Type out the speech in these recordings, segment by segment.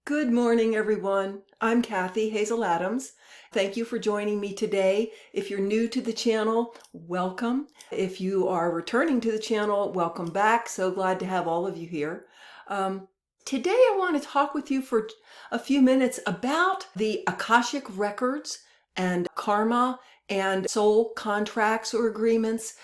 Good morning, everyone. I'm Kathy Hazel Adams. Thank you for joining me today. If you're new to the channel, welcome. If you are returning to the channel, welcome back. So glad to have all of you here. Today, I want to talk with you for a few minutes about the Akashic records and karma and soul contracts or agreements.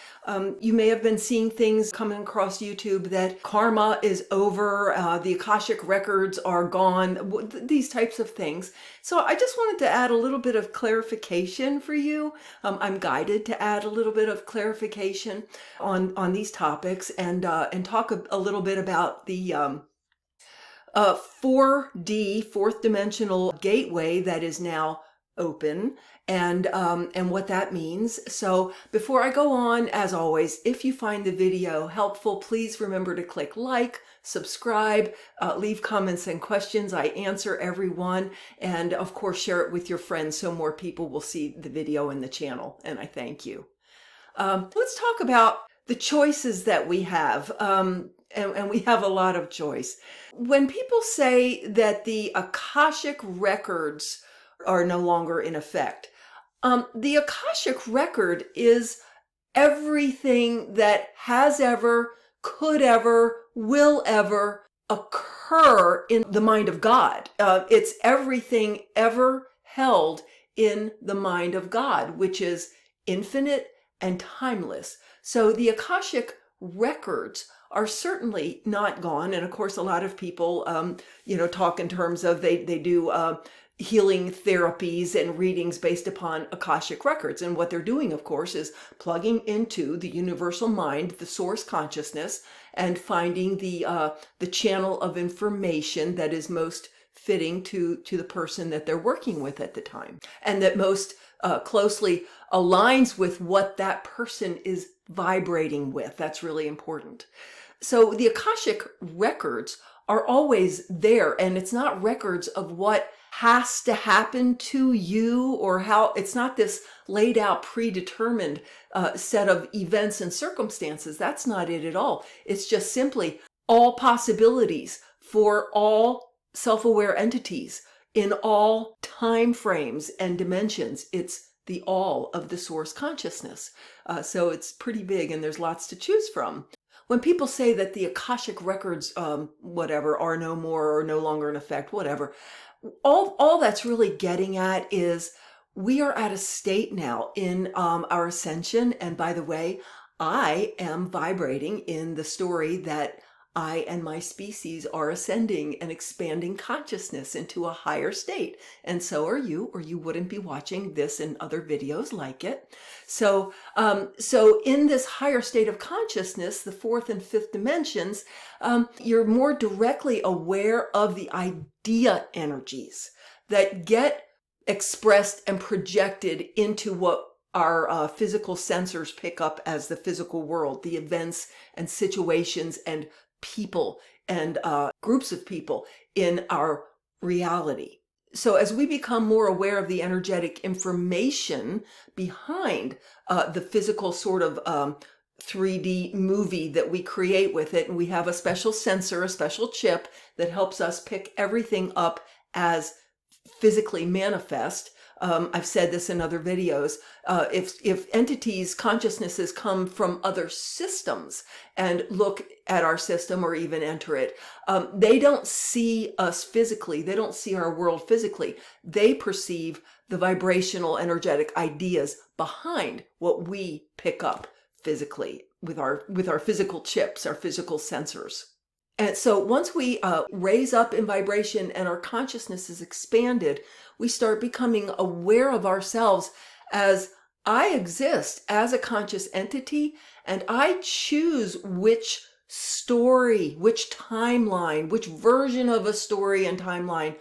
You may have been seeing things coming across YouTube that karma is over, the Akashic records are gone, these types of things. So I just wanted to add a little bit of clarification for you. I'm guided to add a little bit of clarification on these topics and talk a little bit about the 4D, fourth dimensional gateway that is now open and what that means. So before I go on, as always, if you find the video helpful, please remember to click like, subscribe, leave comments and questions. I answer every one, and of course share it with your friends so more people will see the video and the channel, and I thank you. Let's talk about the choices that we have. And we have a lot of choice. When people say that the Akashic records are no longer in effect, the Akashic record is everything that has ever, could ever, will ever occur in the mind of God. It's everything ever held in the mind of God, which is infinite and timeless. So the Akashic records are certainly not gone. And of course, a lot of people, talk in terms of they do healing therapies and readings based upon Akashic records. And what they're doing, of course, is plugging into the universal mind, the source consciousness, and finding the channel of information that is most fitting to the person that they're working with at the time, and that most closely aligns with what that person is vibrating with. That's really important. So the Akashic records are always there, and it's not records of what has to happen to you or how. It's not this laid out predetermined set of events and circumstances. That's not it at all. It's just simply all possibilities for all self-aware entities in all time frames and dimensions. It's the all of the source consciousness. So it's pretty big, and there's lots to choose from. When people say that the Akashic records, are no more or no longer in effect, whatever, all that's really getting at is we are at a state now in our ascension. And by the way, I am vibrating in the story that I and my species are ascending and expanding consciousness into a higher state. And so are you, or you wouldn't be watching this and other videos like it. So in this higher state of consciousness, the fourth and fifth dimensions, you're more directly aware of the idea energies that get expressed and projected into what our physical sensors pick up as the physical world, the events and situations and people and groups of people in our reality. So as we become more aware of the energetic information behind the physical sort of 3D movie that we create with it, and we have a special sensor, a special chip that helps us pick everything up as physically manifest. I've said this in other videos. If entities, consciousnesses come from other systems and look at our system or even enter it, they don't see us physically. They don't see our world physically. They perceive the vibrational, energetic ideas behind what we pick up physically with our physical chips, our physical sensors. And so once we raise up in vibration and our consciousness is expanded, we start becoming aware of ourselves as I exist as a conscious entity, and I choose which story, which timeline, which version of a story and timeline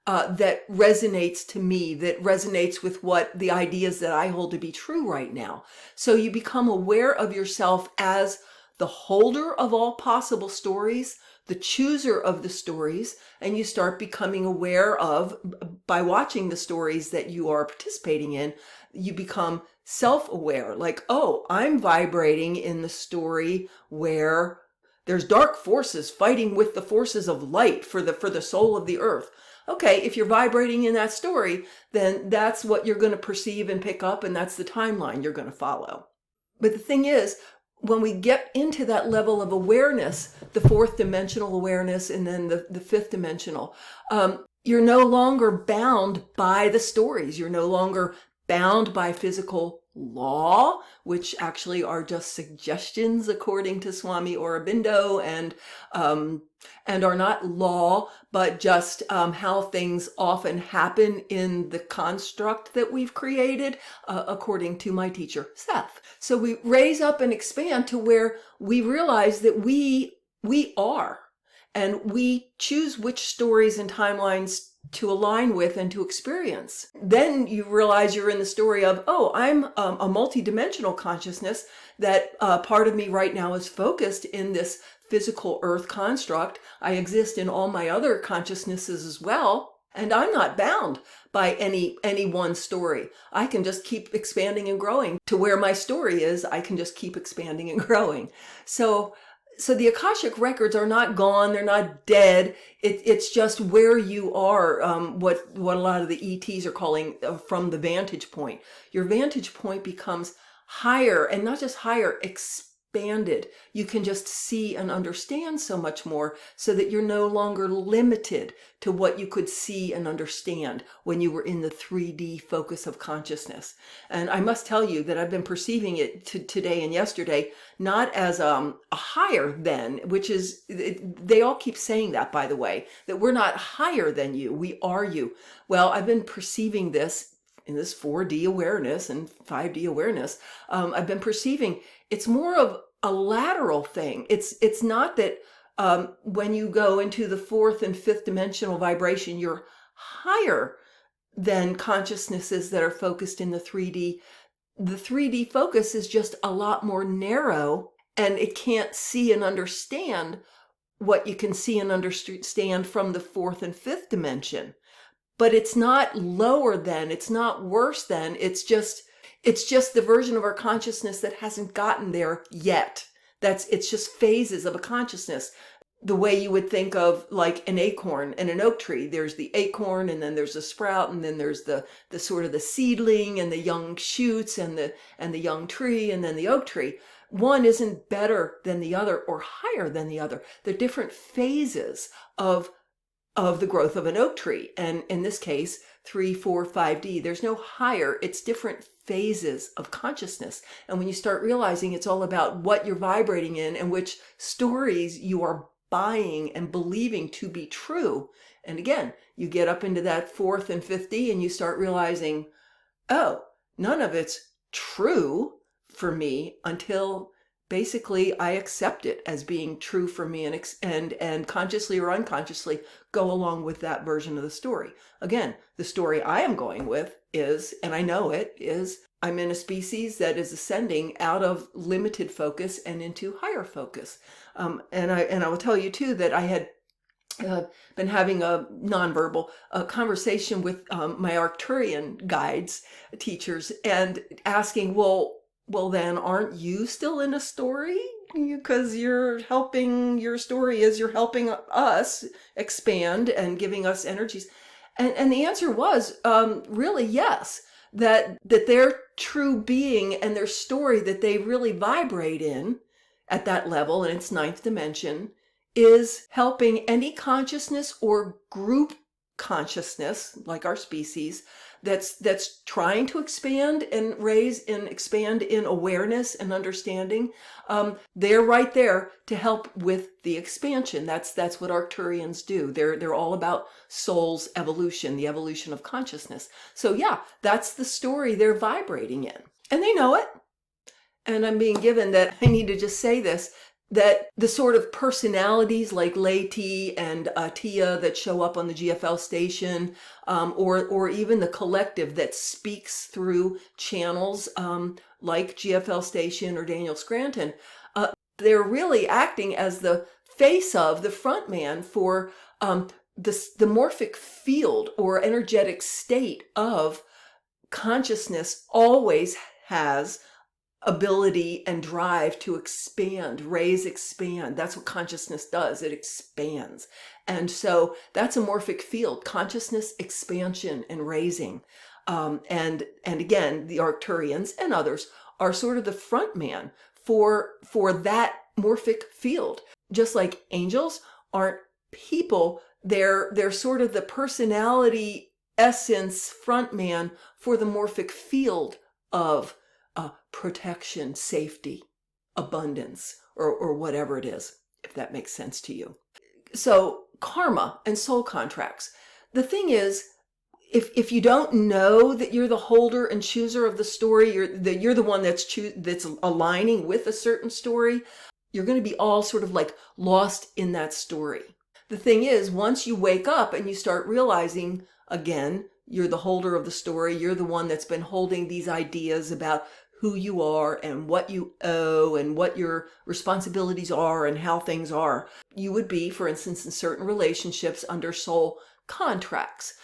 that resonates to me, that resonates with what the ideas that I hold to be true right now. So you become aware of yourself as the holder of all possible stories, the chooser of the stories, and you start becoming aware of, by watching the stories that you are participating in, you become self-aware, like, oh, I'm vibrating in the story where there's dark forces fighting with the forces of light for the soul of the earth. Okay, if you're vibrating in that story, then that's what you're going to perceive and pick up, and that's the timeline you're going to follow. But the thing is, when we get into that level of awareness, the fourth dimensional awareness and then the fifth dimensional, you're no longer bound by the stories. You're no longer bound by physical law, which actually are just suggestions according to Swami Aurobindo, and are not law, but just how things often happen in the construct that we've created, according to my teacher, Seth. So we raise up and expand to where we realize that we are, and we choose which stories and timelines to align with and to experience. Then you realize you're in the story of, oh, I'm a multidimensional consciousness, that part of me right now is focused in this physical earth construct. I exist in all my other consciousnesses as well, and I'm not bound by any one story. I can just keep expanding and growing to where my story is. I can just keep expanding and growing. So the Akashic records are not gone. They're not dead. It's just where you are, what a lot of the ETs are calling from the vantage point. Your vantage point becomes higher, and not just higher, expanded. You can just see and understand so much more, so that you're no longer limited to what you could see and understand when you were in the 3D focus of consciousness. And I must tell you that I've been perceiving it today and yesterday, not as a higher than, which is, they all keep saying that, by the way, that we're not higher than you, we are you. Well, I've been perceiving this in this 4D awareness and 5D awareness. I've been perceiving it's more of a lateral thing. It's not that when you go into the fourth and fifth dimensional vibration, you're higher than consciousnesses that are focused in the 3D. The 3D focus is just a lot more narrow, and it can't see and understand what you can see and understand from the fourth and fifth dimension. But it's not lower than, it's not worse than, it's just the version of our consciousness that hasn't gotten there yet. It's just phases of a consciousness. The way you would think of like an acorn and an oak tree. There's the acorn, and then there's the sprout, and then there's the sort of the seedling and the young shoots and the young tree, and then the oak tree. One isn't better than the other or higher than the other. They're different phases of the growth of an oak tree. And in this case, 3, 4, 5D, there's no higher, it's different phases of consciousness. And when you start realizing it's all about what you're vibrating in and which stories you are buying and believing to be true. And again, you get up into that fourth and fifth D and you start realizing, oh, none of it's true for me until basically I accept it as being true for me, and consciously or unconsciously go along with that version of the story. Again, the story I am going with is, and I know it is, I'm in a species that is ascending out of limited focus and into higher focus. And I will tell you too that I had been having a nonverbal conversation with my Arcturian guides, teachers, and asking, well, then aren't you still in a story? Because your story is you're helping us expand and giving us energies. And the answer was really yes, that their true being and their story that they really vibrate in at that level, in its ninth dimension, is helping any consciousness or group consciousness, like our species, that's trying to expand and raise and expand in awareness and understanding. They're right there to help with the expansion. That's what Arcturians do. They're all about soul's evolution, the evolution of consciousness. So yeah, that's the story they're vibrating in, and they know it. And I'm being given that I need to just say this, that the sort of personalities like Leti and Tia that show up on the GFL station, or even the collective that speaks through channels like GFL station or Daniel Scranton, they're really acting as the face of, the front man for the morphic field or energetic state of consciousness always has ability and drive to expand, raise, expand. That's what consciousness does. It expands. And so that's a morphic field, consciousness, expansion, and raising. And again, the Arcturians and others are sort of the front man for that morphic field. Just like angels aren't people, they're sort of the personality essence front man for the morphic field of protection, safety, abundance, or whatever it is, if that makes sense to you. So karma and soul contracts. The thing is, if you don't know that you're the holder and chooser of the story, you're the one that's aligning with a certain story, you're going to be all sort of like lost in that story. The thing is, once you wake up and you start realizing, again, you're the holder of the story, you're the one that's been holding these ideas about who you are and what you owe and what your responsibilities are and how things are. You would be, for instance, in certain relationships under soul contracts,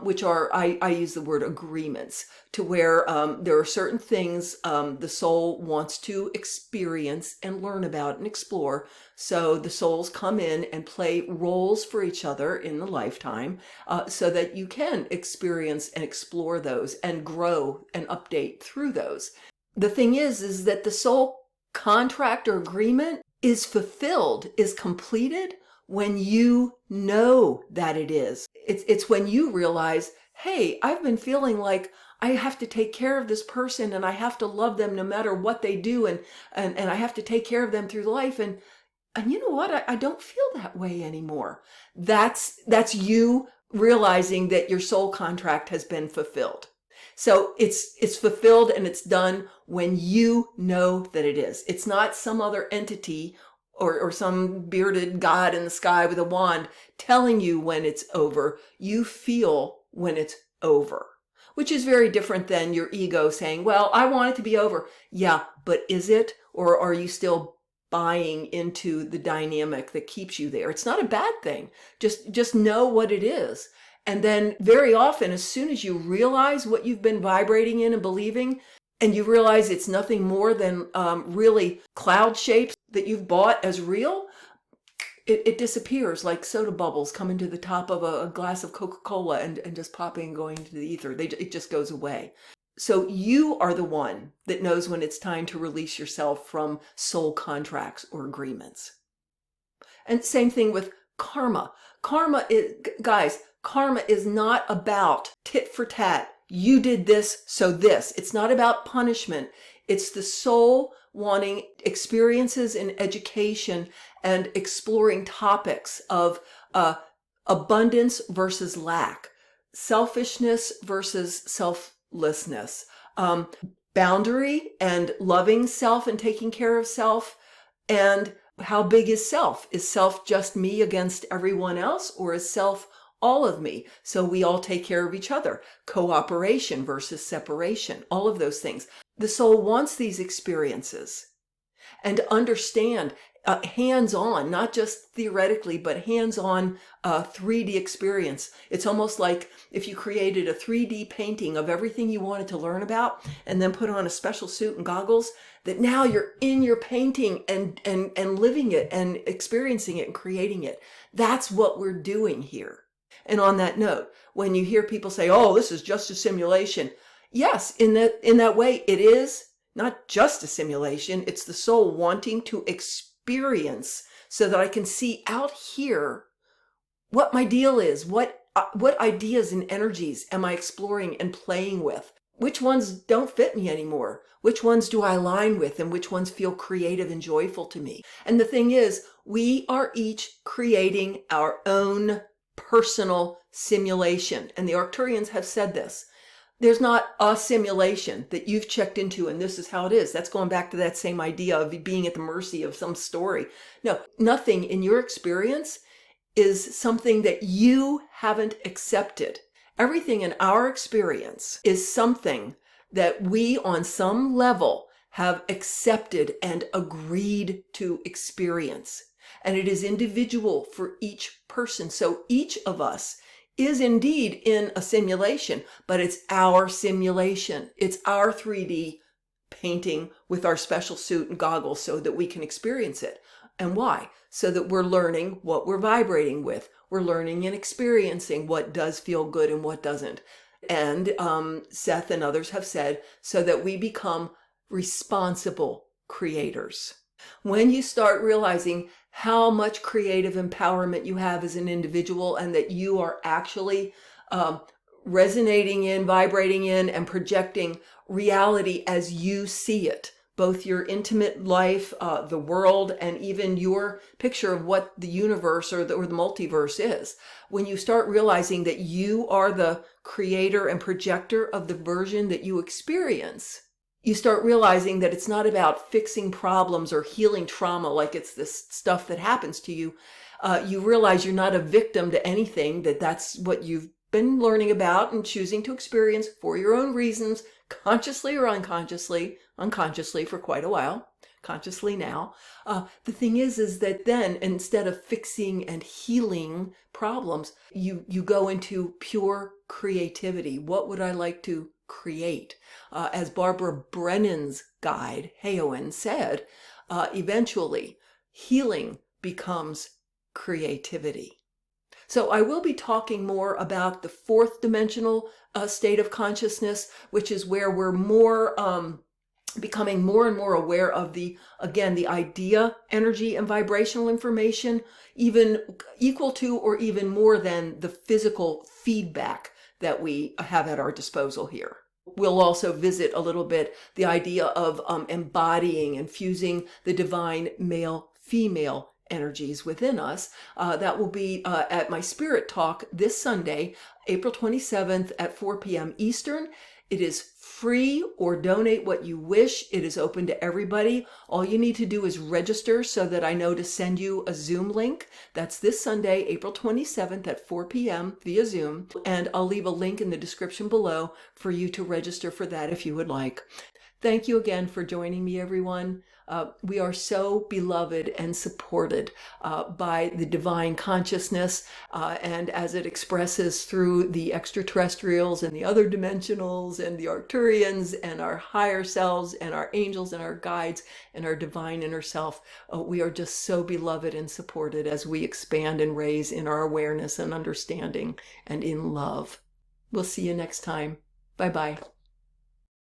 which are, I use the word agreements, to where there are certain things the soul wants to experience and learn about and explore. So the souls come in and play roles for each other in the lifetime so that you can experience and explore those and grow and update through those. The thing is that the soul contract or agreement is fulfilled, is completed when you know that it is. It's when you realize, hey, I've been feeling like I have to take care of this person and I have to love them no matter what they do and I have to take care of them through life. And you know what? I don't feel that way anymore. That's you realizing that your soul contract has been fulfilled. So it's fulfilled and it's done when you know that it is. It's not some other entity or some bearded god in the sky with a wand telling you when it's over. You feel when it's over, which is very different than your ego saying, well, I want it to be over. Yeah, but is it? Or are you still buying into the dynamic that keeps you there? It's not a bad thing. Just know what it is. And then very often, as soon as you realize what you've been vibrating in and believing, and you realize it's nothing more than really cloud shapes that you've bought as real, it disappears like soda bubbles coming to the top of a glass of Coca-Cola and just popping and going into the ether. It just goes away. So you are the one that knows when it's time to release yourself from soul contracts or agreements. And same thing with karma. Karma is not about tit for tat. You did this, so this. It's not about punishment. It's the soul wanting experiences in education and exploring topics of abundance versus lack, selfishness versus selflessness, boundary and loving self and taking care of self. And how big is self? Is self just me against everyone else, or is self all of me? So we all take care of each other. Cooperation versus separation, all of those things. The soul wants these experiences and to understand hands-on, not just theoretically, but hands-on 3D experience. It's almost like if you created a 3D painting of everything you wanted to learn about and then put on a special suit and goggles, that now you're in your painting and living it and experiencing it and creating it. That's what we're doing here. And on that note, when you hear people say, oh, this is just a simulation. Yes, in that way, it is not just a simulation. It's the soul wanting to experience so that I can see out here what my deal is, what ideas and energies am I exploring and playing with? Which ones don't fit me anymore? Which ones do I align with and which ones feel creative and joyful to me? And the thing is, we are each creating our own personal simulation. And the Arcturians have said this. There's not a simulation that you've checked into and this is how it is. That's going back to that same idea of being at the mercy of some story. No, nothing in your experience is something that you haven't accepted. Everything in our experience is something that we on some level have accepted and agreed to experience. And it is individual for each person. So each of us is indeed in a simulation, but it's our simulation. It's our 3D painting with our special suit and goggles so that we can experience it. And why? So that we're learning what we're vibrating with. We're learning and experiencing what does feel good and what doesn't. And Seth and others have said, so that we become responsible creators. When you start realizing how much creative empowerment you have as an individual, and that you are actually resonating in, vibrating in, and projecting reality as you see it, both your intimate life, the world, and even your picture of what the universe or the multiverse is. When you start realizing that you are the creator and projector of the version that you experience, you start realizing that it's not about fixing problems or healing trauma like it's this stuff that happens to you. You realize you're not a victim to anything, that's what you've been learning about and choosing to experience for your own reasons, consciously or unconsciously for quite a while, consciously now. The thing is that then, instead of fixing and healing problems, you go into pure creativity. What would I like to create? As Barbara Brennan's guide, Heyoan, said, eventually healing becomes creativity. So I will be talking more about the fourth dimensional state of consciousness, which is where we're more becoming more and more aware of the idea, energy, and vibrational information, even equal to or even more than the physical feedback that we have at our disposal here. We'll also visit a little bit the idea of embodying and fusing the divine male-female energies within us. That will be at my Spirit Talk this Sunday, April 27th at 4 p.m. Eastern. It is free, or donate what you wish. It is open to everybody. All you need to do is register so that I know to send you a Zoom link. That's this Sunday, April 27th at 4 p.m. via Zoom. And I'll leave a link in the description below for you to register for that if you would like. Thank you again for joining me, everyone. We are so beloved and supported by the divine consciousness, and as it expresses through the extraterrestrials and the other dimensionals and the Arcturians and our higher selves and our angels and our guides and our divine inner self. We are just so beloved and supported as we expand and raise in our awareness and understanding and in love. We'll see you next time. Bye-bye.